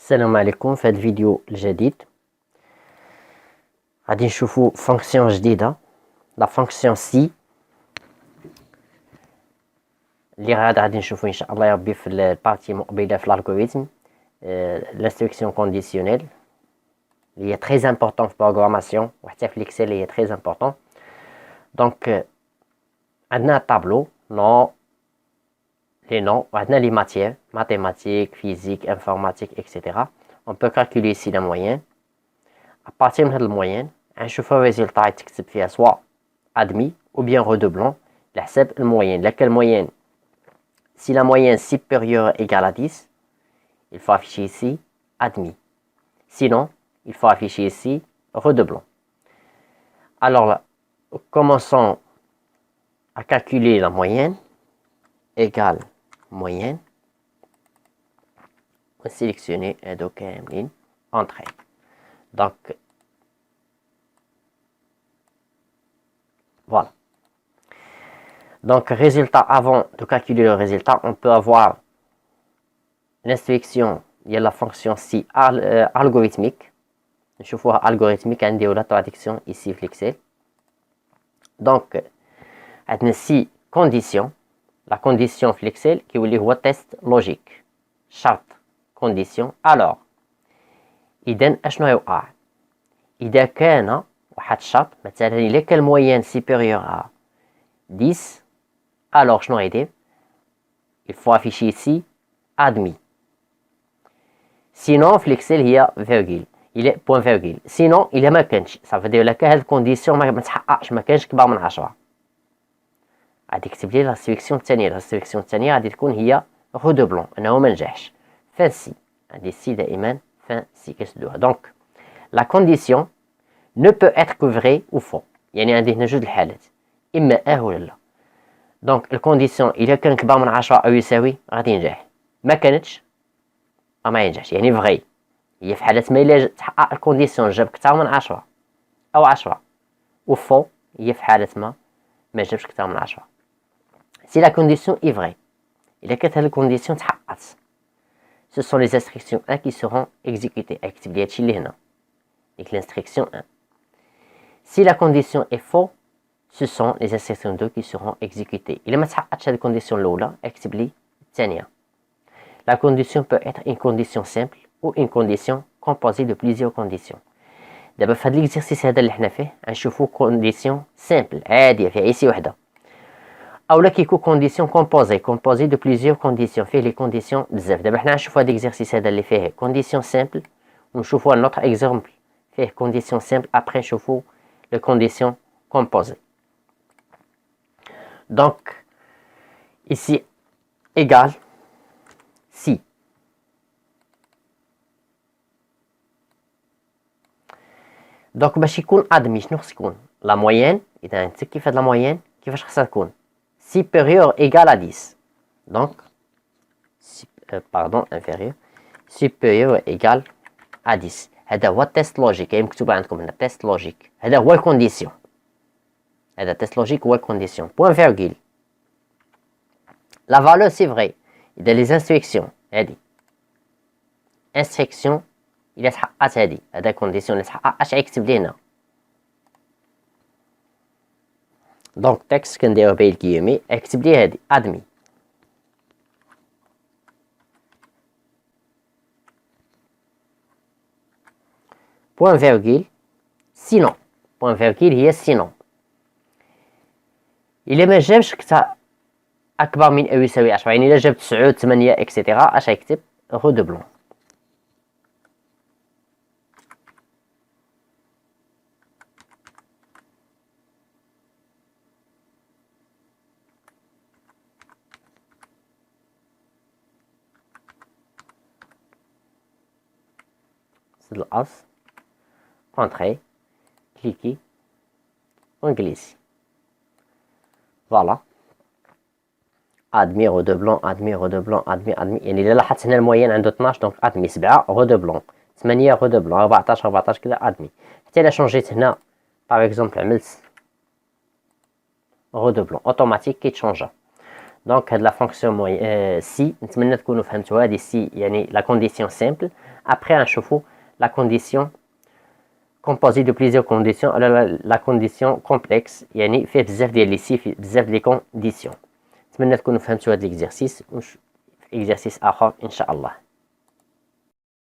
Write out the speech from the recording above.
السلام عليكم. في هذا الفيديو الجديد غادي نشوفوا فونكسيون جديده، لا فونكسيون سي اللي غادي نشوفوا ان شاء الله يا ربي في البارتي مقبله في الالغوريثم. l'instruction conditionnelle اللي هي très important في البروغراماسيون وحتى في الاكسل هي très important. دونك عندنا طابلو نو les noms, on a les matières, mathématiques, physique, informatique, etc. On peut calculer ici la moyenne. À partir de la moyenne, on choisit le résultat qui soit admis ou bien redoublant. La moyenne. Laquelle moyenne? Si la moyenne supérieure égale à 10, il faut afficher ici admis. Sinon, il faut afficher ici redoublant. Alors là, commençons à calculer la moyenne égale moyenne. On va sélectionner un document entrée. Donc, voilà. Donc, résultat, avant de calculer le résultat, on peut avoir l'instruction, il y a la fonction si algorithmique. Je vois algorithmique, un la traduction ici, flexé. Donc, il y a 6 conditions. La condition في الاكسل كيولي هو تيست لوجيك، شرط كونديسيون. الوغ اذا اشنو يوقع؟ اذا كان واحد الشرط مثلا الا كان الموين سيبيريور ا 10، الوغ شنو غيدير؟ il faut afficher ici admis. سينون في الاكسل هي فيرغول، الى بوين فيرغول. سينون الا ما كانش صافي دير لك هاد الكونديسيون ما تحققش، ما كانش كبر من 10، غادي يكتب لي لا سيليكسيون الثانيه. لا سيليكسيون الثانيه غادي تكون هي رودوبلون، انه ما نجحش. فان سي غادي سي دائما فان سي كيسدوها. دونك لا كونديسيون نو بو اتر كو فري او فو، يعني عندي هنا جوج الحالات، اما اه ولا لا. دونك الكونديسيون الا كان كبر من 10 او يساوي غادي ينجح، ما كانتش ما ينجحش، يعني فري. هي في حاله ما الا تحقق الكونديسيون جاب كثر من 10 او 10 و فو، هي في حاله ما جابش كثر من 10. Si la condition est vraie, il y a quatre conditions تحققت. Ce sont les instructions 1 qui seront exécutées. اكتب لي هادشي اللي هنا. Donc l'instruction 1. Si la condition est faux, ce sont les instructions 2 qui seront exécutées. إلا ما تحققتش هاد الكونديسيون الأولى اكتب لي الثانية. La condition peut être une condition simple ou une condition composée de plusieurs conditions. دابا في هاد l'exercice هذا اللي حنا فيه غنشوفو كونديسيون سامبل عادية فيها غير سي وحدة. او لا كيكون كونديسيون كومبوزي دو بليزيور كونديسيون، فيه لي كونديسيون بزاف. دابا حنا نشوفوا هاد الاكزرسيس هذا اللي فيه كونديسيون سامبل، ونشوفوا نوتر اكزامبل فيه كونديسيون سامبل، ابري نشوفوا لي كونديسيون كومبوزي. دونك ici égal si دونك باش يكون ادمي شنو خص يكون؟ لا موين. اذا انت كيف هاد لا موين كيفاش خصها تكون؟ supérieur égale à 10. Donc, inférieur. supérieur égale à 10. هذا هو التيست لوجيك، هي مكتوبة عندكم هنا تيست لوجيك. هذا هو الكونديسيون. هذا تيست لوجيك هو الكونديسيون. بوان فيرغول. لا فالور سي فري. إذا لي انستركسيون هادي انستركسيون إلا تحققت هادي، هذا كونديسيون اللي تحققش غيكتب لي هنا. دونك تكست كنديرو بين الكيومي اكتب لي هادي ادمي. بوان فيرغول سينون. بوان فيرغول هي سينون. الا ما جابش اكبر من او يساوي 10، يعني الا جاب 9 8 اكسيتيرا اش غيكتب؟ رودوبلون. الأصل entrée, cliquez, on glisse. Voilà. admis redoublant admis redoublant admis admis. يعني إلا لاحظت هنا الموين عنده 12 دونك admis 7 redoublant 8 redoublant 14 14 كذا admis. حتى إلا شونجيت هنا باغ اكزومبل عملت redoublant اوتوماتيك كيتشونجا. دونك هاد لا فونكسيون سي نتمنى تكونوا فهمتوا. هادي سي يعني لا كونديسيون سامبل après نشوفوا la condition composée de plusieurs conditions ولا la condition complexe يعني فيه بزاف ديال لي سي فيه بزاف ديال لي كونديسيون. نتمنى تكونوا فهمتوا هذا الاكزرسيس في اكزرسيس اخر ان شاء الله.